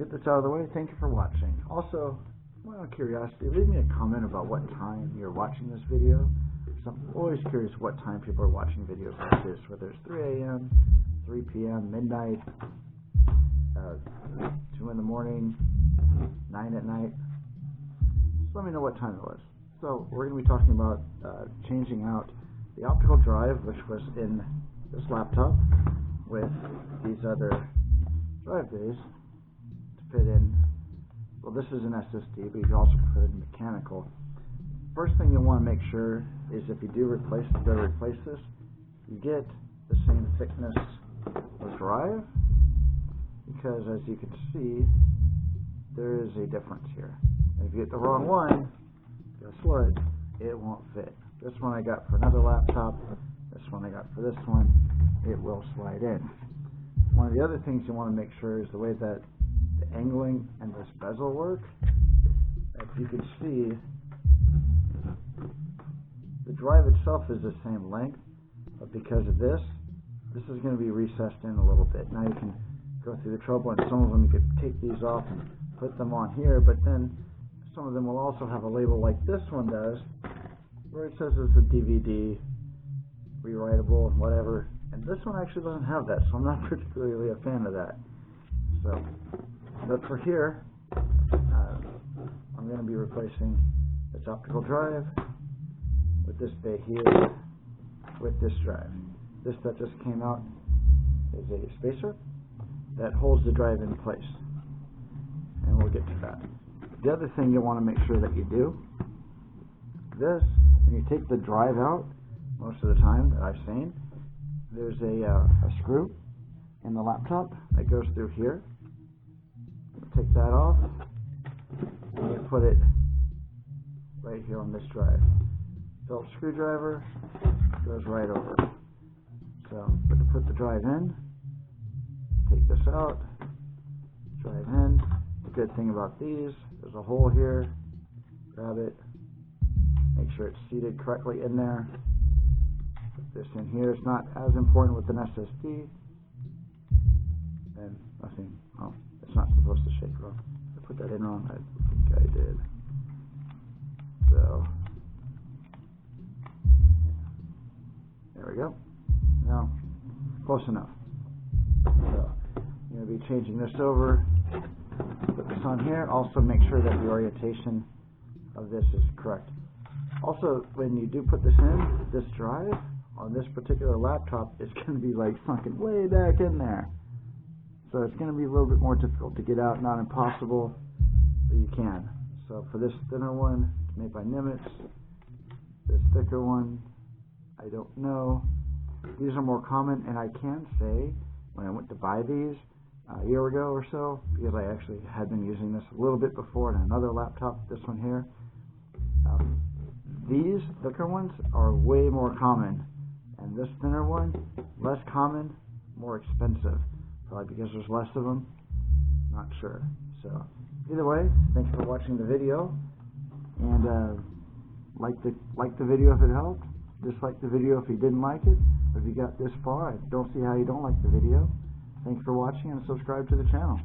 get this out of the way, thank you for watching. Also, out of curiosity, leave me a comment about what time you're watching this video. I'm always curious what time people are watching videos like this, whether it's 3 a.m., 3 p.m., midnight, 2 in the morning, 9 at night. Just let me know what time it was. So we're going to be talking about changing out the optical drive, which was in this laptop, with these other drive bays to fit in. Well, this is an SSD, but you can also put it in mechanical. First thing you'll want to make sure is if you do replace this, you get the same thickness of drive, because as you can see, there is a difference here. And if you get the wrong one, guess what? It won't fit. This one I got for another laptop, this one I got for this one, it will slide in. One of the other things you want to make sure is the way that the angling and this bezel work. As you can see, the drive itself is the same length, but because of this is going to be recessed in a little bit. Now you can go through the trouble, and some of them you could take these off and put them on here, but then some of them will also have a label like this one does, where it says it's a DVD, rewritable, whatever, and this one actually doesn't have that, so I'm not particularly a fan of that. So, but for here, I'm going to be replacing this optical drive with this bay here, with this drive. This that just came out is a spacer that holds the drive in place, and we'll get to that. The other thing you want to make sure that you do, when you take the drive out, most of the time that I've seen, there's a screw in the laptop that goes through here. Take that off, and you put it right here on this drive. Phillips screwdriver goes right over. So, but to put the drive in, take this out, drive in. The good thing about these, there's a hole here, grab it, make sure it's seated correctly in there. Put this in here. It's not as important with an SSD. And nothing, oh, it's not supposed to shake wrong. I put that in wrong, I think I did. So, there we go. Now, close enough. So, I'm going to be changing this over. Put this on here. Also make sure that the orientation of this is correct. Also, when you do put this in, this drive on this particular laptop is going to be like sunken way back in there. So it's going to be a little bit more difficult to get out, not impossible, but you can. So for this thinner one, it's made by Nimitz. This thicker one, I don't know. These are more common, and I can say, when I went to buy these a year ago or so, because I actually had been using this a little bit before in another laptop, this one here, these thicker ones are way more common, and this thinner one, less common, more expensive. Probably because there's less of them, not sure. So either way, thanks for watching the video, and like the video if it helped, dislike the video if you didn't like it. If you got this far, I don't see how you don't like the video. Thanks for watching, and subscribe to the channel.